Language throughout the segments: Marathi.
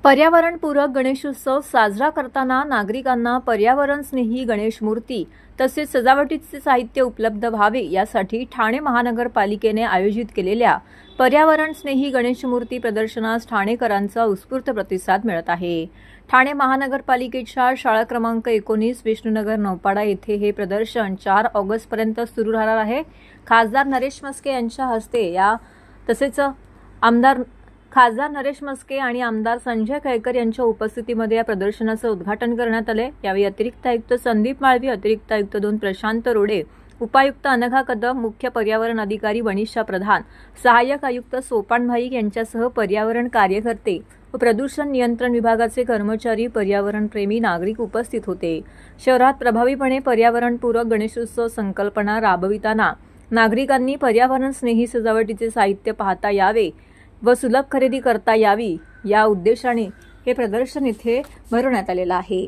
पर्यावरणपूरक गणेशोत्सव साजरा करताना नागरिकांना पर्यावरणस्नेही गणेश मूर्ती तसेच सजावटीचे साहित्य उपलब्ध व्हावे यासाठी ठाणे महानगरपालिकेने आयोजित केलेल्या पर्यावरणस्नेही गणेश मूर्ती प्रदर्शनास ठाणेकरांचा उत्स्फूर्त प्रतिसाद मिळत आहे। ठाणे महानगरपालिकेच्या शाळा क्रमांक 19 विष्णुनगर नौपाडा येथे हे प्रदर्शन 4 ऑगस्ट पर्यंत सुरू राहणार आहे। खासदार नरेश म्हस्के यांच्या हस्ते तसेच खासदार नरेश म्हस्के आणि आमदार संजय केळकर यांच्या उपस्थितीमध्ये या प्रदर्शनाचे उद्घाटन करण्यात आले। यावेळी अतिरिक्त आयुक्त संदीप माळवी, अतिरिक्त आयुक्त 2 प्रशांत रोडे, उपायुक्त अनघा कदम, मुख्य पर्यावरण अधिकारी वनिशा प्रधान, सहाय्यक आयुक्त सोपान भाईक यांच्यासह पर्यावरण कार्यकर्ते व प्रदूषण नियंत्रण विभागाचे कर्मचारी, पर्यावरणप्रेमी नागरिक उपस्थित होते। शहरात प्रभावीपणे पर्यावरणपूरक गणेशोत्सव संकल्पना राबविताना नागरिकांनी पर्यावरण स्नेही सजावटीचे साहित्य पाहता यावे व सुलभ खरेदी करता यावी या उद्देशाने हे प्रदर्शन इथे भरवण्यात आलेलं आहे।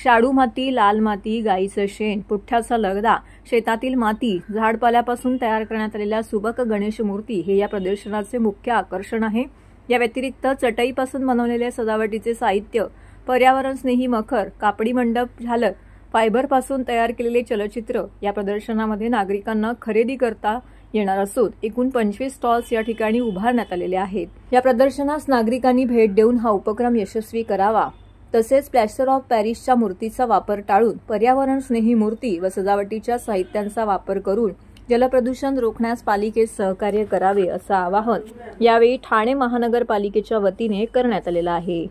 शाडू माती, लाल माती, गाईचं शेण, पुठ्ठ्याचा लगदा, शेतातील माती, झाडपाल्यापासून तयार करण्यात आलेल्या सुबक गणेश मूर्ती हे या प्रदर्शनाचे मुख्य आकर्षण आहे। या व्यतिरिक्त चटईपासून बनवलेले सजावटीचे साहित्य, पर्यावरण स्नेही मखर, कापडी मंडप, झालर, फायबरपासून तयार केलेले चलचित्र या प्रदर्शनामध्ये नागरिकांना खरेदी करता येणार असून एकूण 25 स्टॉल्स या ठिकाणी उभारण्यात आलेले आहेत। या प्रदर्शनास नागरिकांनी भेट देऊन हा उपक्रम यशस्वी करावा तसेच प्लॅस्टर ऑफ पॅरिसच्या मूर्तीचा वापर टाळून पर्यावरण स्नेही मूर्ती व सजावटीच्या साहित्यांचा वापर करून जलप्रदूषण रोखण्यास पालिकेस सहकार्य करावे असं आवाहन यावेळी ठाणे महानगरपालिकेच्या वतीने करण्यात आलेलं आहे।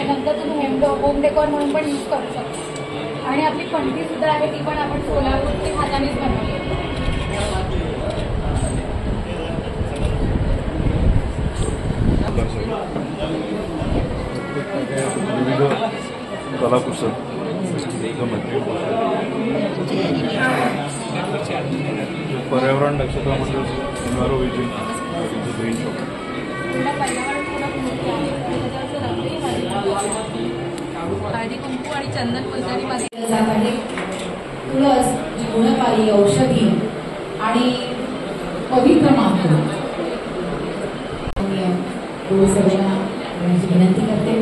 नंतर तुम्ही होम डेकोर म्हणून पण यूज करू शकता आणि आपली पंटी सुद्धा आहे ती पण आपण सोलापूरची हातानेच बनवली आहे। पर्यावरण दक्षता म्हणजे एन्व्हायरोविजन ग्रीन शॉप हळदी कुंकू आणि चंदन पंचारी तुळस जी गुणकारी औषधी आणि पवित्र मानतो। विनंती करते